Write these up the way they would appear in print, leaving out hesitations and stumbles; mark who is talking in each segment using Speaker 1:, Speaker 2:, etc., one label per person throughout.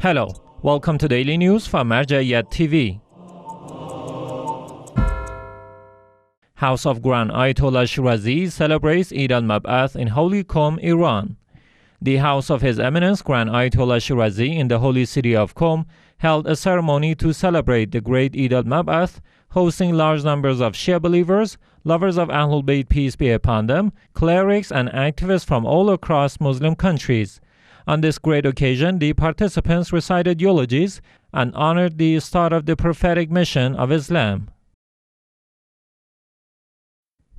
Speaker 1: Hello, welcome to Daily News from Martyrdom TV. House of Grand Ayatollah Shirazi celebrates Eid al-Mabath in Holy Qom, Iran. The House of His Eminence Grand Ayatollah Shirazi in the holy city of Qom held a ceremony to celebrate the great Eid al-Mabath, hosting large numbers of Shia believers, lovers of Ahlul Bayt peace be upon them, clerics and activists from all across Muslim countries. On this great occasion, the participants recited eulogies and honored the start of the prophetic mission of Islam.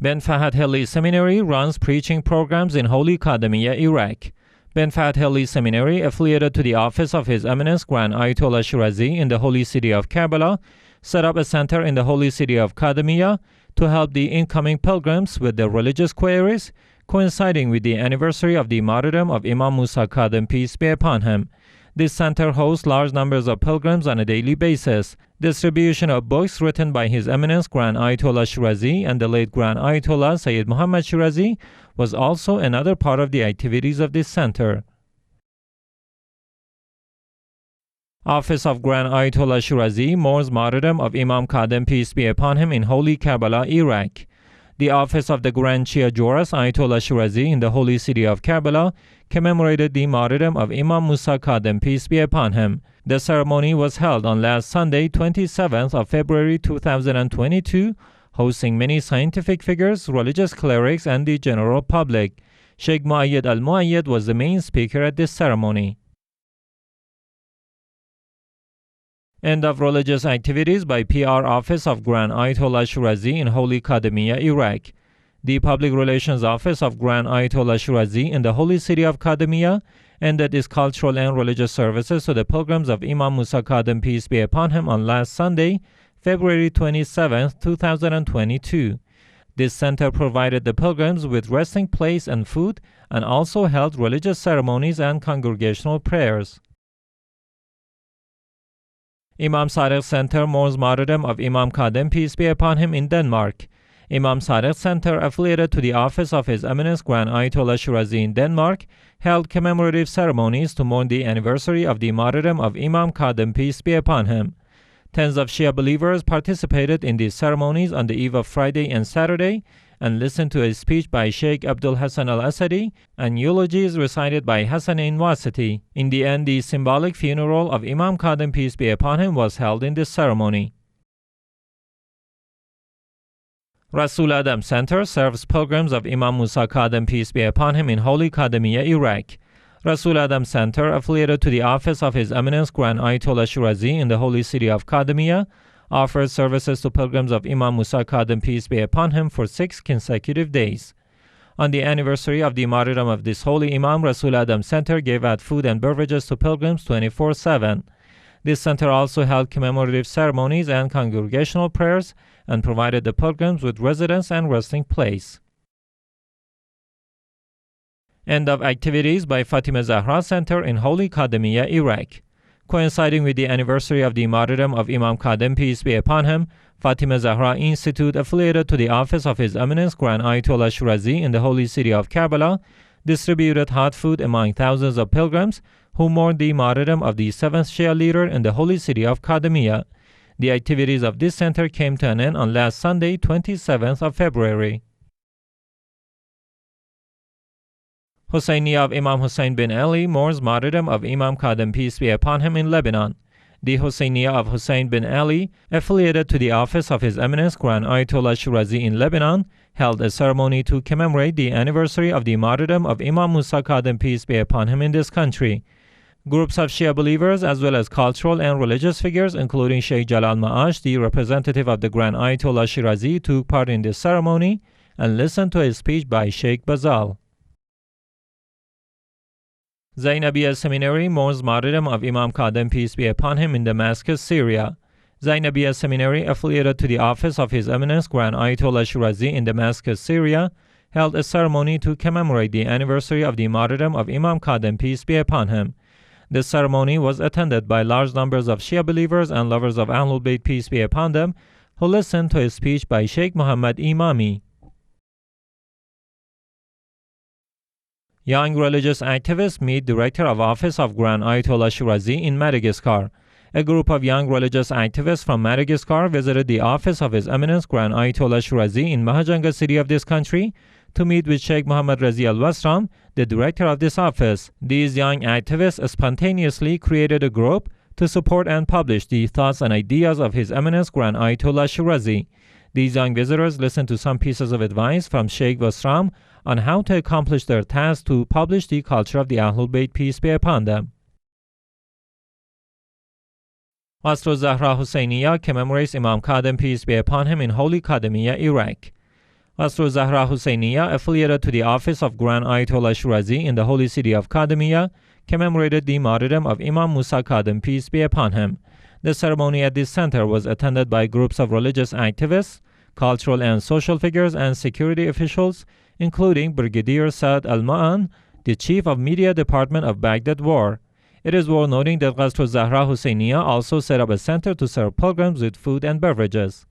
Speaker 1: Ben Fahad Hilli Seminary runs preaching programs in Holy Kadhimiya, Iraq. Ben Fahad Hilli Seminary, affiliated to the office of His Eminence Grand Ayatollah Shirazi in the holy city of Karbala, set up a center in the holy city of Kadhimiya to help the incoming pilgrims with their religious queries, coinciding with the anniversary of the martyrdom of Imam Mosa Kadhim, peace be upon him. This center hosts large numbers of pilgrims on a daily basis. Distribution of books written by His Eminence Grand Ayatollah Shirazi and the late Grand Ayatollah Sayyid Muhammad Shirazi was also another part of the activities of this center. Office of Grand Ayatollah Shirazi mourns martyrdom of Imam Kadhim, peace be upon him, in holy Karbala, Iraq. The office of the Grand Shia Joras Ayatollah Shirazi in the holy city of Karbala commemorated the martyrdom of Imam Mosa Kadhim, peace be upon him. The ceremony was held on last Sunday, 27th of February 2022, hosting many scientific figures, religious clerics, and the general public. Sheikh Muayyad al-Muayyad was the main speaker at this ceremony. End of religious activities by PR Office of Grand Ayatollah Shirazi in Holy Kadhimiya, Iraq. The Public Relations Office of Grand Ayatollah Shirazi in the holy city of Kadhimiya ended its cultural and religious services to the pilgrims of Imam Mosa Kadhim, peace be upon him, on last Sunday, February 27, 2022. This center provided the pilgrims with resting place and food and also held religious ceremonies and congregational prayers. Imam Sadiq Center mourns martyrdom of Imam Kadhim, peace be upon him, in Denmark. Imam Sadiq Center, affiliated to the office of His Eminence Grand Ayatollah Shirazi in Denmark, held commemorative ceremonies to mourn the anniversary of the martyrdom of Imam Kadhim, peace be upon him. Tens of Shia believers participated in these ceremonies on the eve of Friday and Saturday and listened to a speech by Sheikh Abdul Hassan al-Asadi and eulogies recited by Hassanein Wasiti. In the end, the symbolic funeral of Imam Kadhim, peace be upon him, was held in this ceremony. Rasul Adham Center serves pilgrims of Imam Mosa Kadhim, peace be upon him, in holy Kadhimiya, Iraq. Rasul Adham Center, affiliated to the office of His Eminence Grand Ayatollah Shirazi in the holy city of Kadhimiya, offers services to pilgrims of Imam Mosa Kadhim, peace be upon him, for 6 consecutive days. On the anniversary of the martyrdom of this holy Imam, Rasul Adham Center gave out food and beverages to pilgrims 24/7. This center also held commemorative ceremonies and congregational prayers and provided the pilgrims with residence and resting place. End of activities by Fatima Zahra Center in Holy Kadhimiya, Iraq. Coinciding with the anniversary of the martyrdom of Imam Kadhim, peace be upon him, Fatima Zahra Institute, affiliated to the office of His Eminence Grand Ayatollah Shirazi in the holy city of Karbala, distributed hot food among thousands of pilgrims who mourned the martyrdom of the 7th Shia leader in the holy city of Kadhimiya. The activities of this center came to an end on last Sunday, 27th of February. Husayniya of Imam Hussain bin Ali mourns martyrdom of Imam Kadhim, peace be upon him, in Lebanon. The Husayniya of Hussain bin Ali, affiliated to the office of His Eminence Grand Ayatollah Shirazi in Lebanon, held a ceremony to commemorate the anniversary of the martyrdom of Imam Mosa Kadhim, peace be upon him, in this country. Groups of Shia believers as well as cultural and religious figures, including Sheikh Jalal Ma'ash, the representative of the Grand Ayatollah Shirazi, took part in this ceremony and listened to a speech by Sheikh Bazal. Zainabiya Seminary mourns martyrdom of Imam Kadhim, peace be upon him, in Damascus, Syria. Zainabiya Seminary, affiliated to the office of His Eminence Grand Ayatollah Shirazi in Damascus, Syria, held a ceremony to commemorate the anniversary of the martyrdom of Imam Kadhim, peace be upon him. This ceremony was attended by large numbers of Shia believers and lovers of Ahlul Bayt, peace be upon them, who listened to a speech by Sheikh Muhammad Imami. Young religious activists meet Director of Office of Grand Ayatollah Shirazi in Madagascar. A group of young religious activists from Madagascar visited the office of His Eminence Grand Ayatollah Shirazi in Mahajanga city of this country to meet with Sheikh Mohammed Razi al-Wasram, the director of this office. These young activists spontaneously created a group to support and publish the thoughts and ideas of His Eminence Grand Ayatollah Shirazi. These young visitors listened to some pieces of advice from Sheikh Wasram on how to accomplish their task to publish the culture of the Ahlul Bayt, peace be upon them. Qasrul-Zahra Husayniya commemorates Imam Kadhim, peace be upon him, in Holy Kadhimiya, Iraq. Qasrul-Zahra Husayniya, affiliated to the office of Grand Ayatollah Shirazi in the holy city of Kadhimiya, commemorated the martyrdom of Imam Mosa Kadhim, peace be upon him. The ceremony at this center was attended by groups of religious activists, cultural and social figures, and security officials, including Brigadier Saad al-Ma'an, the chief of media department of Baghdad War. It is worth noting that Qasrul-Zahra Husayniya also set up a center to serve pilgrims with food and beverages.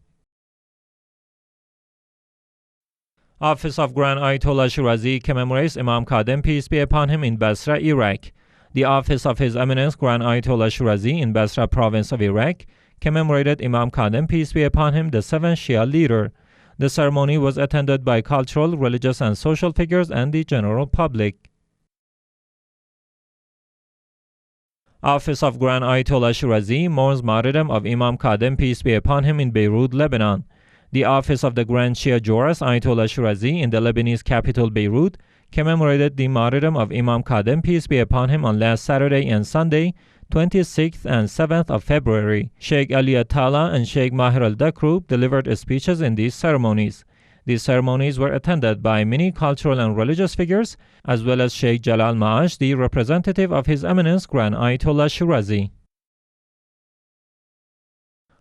Speaker 1: Office of Grand Ayatollah Shirazi commemorates Imam Kadhim, peace be upon him, in Basra, Iraq. The office of His Eminence Grand Ayatollah Shirazi in Basra province of Iraq commemorated Imam Kadhim, peace be upon him, the seventh Shia leader. The ceremony was attended by cultural, religious, and social figures and the general public. Office of Grand Ayatollah Shirazi mourns martyrdom of Imam Kadhim, peace be upon him, in Beirut, Lebanon. The office of the Grand Shia Joras Ayatollah Shirazi in the Lebanese capital Beirut commemorated the martyrdom of Imam Kadhim, peace be upon him, on last Saturday and Sunday, 26th and 7th of February. Sheikh Ali Atala and Sheikh Mahir al-Dakrub delivered speeches in these ceremonies. These ceremonies were attended by many cultural and religious figures, as well as Sheikh Jalal Maash, the representative of His Eminence Grand Ayatollah Shirazi.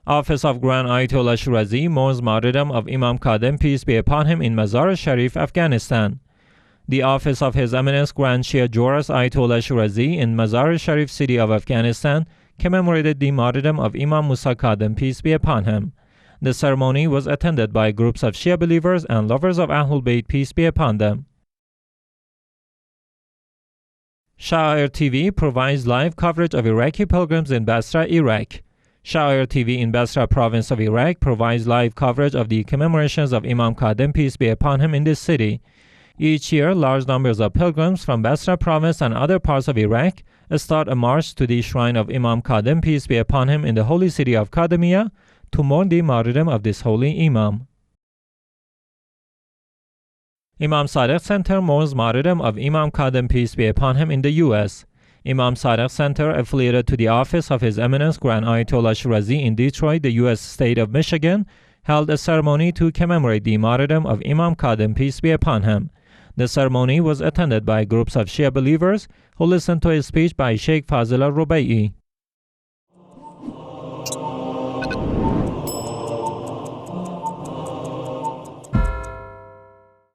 Speaker 1: Office of Grand Ayatollah Shirazi mourns martyrdom of Imam Kadhim, peace be upon him, in Mazar Sharif, Afghanistan. The office of His Eminence Grand Shia Joras Ayatollah Shirazi in Mazar Sharif city of Afghanistan commemorated the martyrdom of Imam Musa Kadhim, peace be upon him. The ceremony was attended by groups of Shia believers and lovers of Ahlul Bayt, peace be upon them. Sha'air TV provides live coverage of Iraqi pilgrims in Basra, Iraq. Sha'air TV in Basra province of Iraq provides live coverage of the commemorations of Imam Kadhim, peace be upon him, in this city. Each year, large numbers of pilgrims from Basra province and other parts of Iraq start a march to the shrine of Imam Kadhim, peace be upon him, in the holy city of Kadhimiya to mourn the martyrdom of this holy Imam. Imam Sadiq Center mourns martyrdom of Imam Kadhim, peace be upon him, in the U.S. Imam Sadiq Center, affiliated to the office of His Eminence Grand Ayatollah Shirazi in Detroit, the U.S. state of Michigan, held a ceremony to commemorate the martyrdom of Imam Kadhim, peace be upon him. The ceremony was attended by groups of Shia believers who listened to a speech by Sheikh Fazil al-Rubai.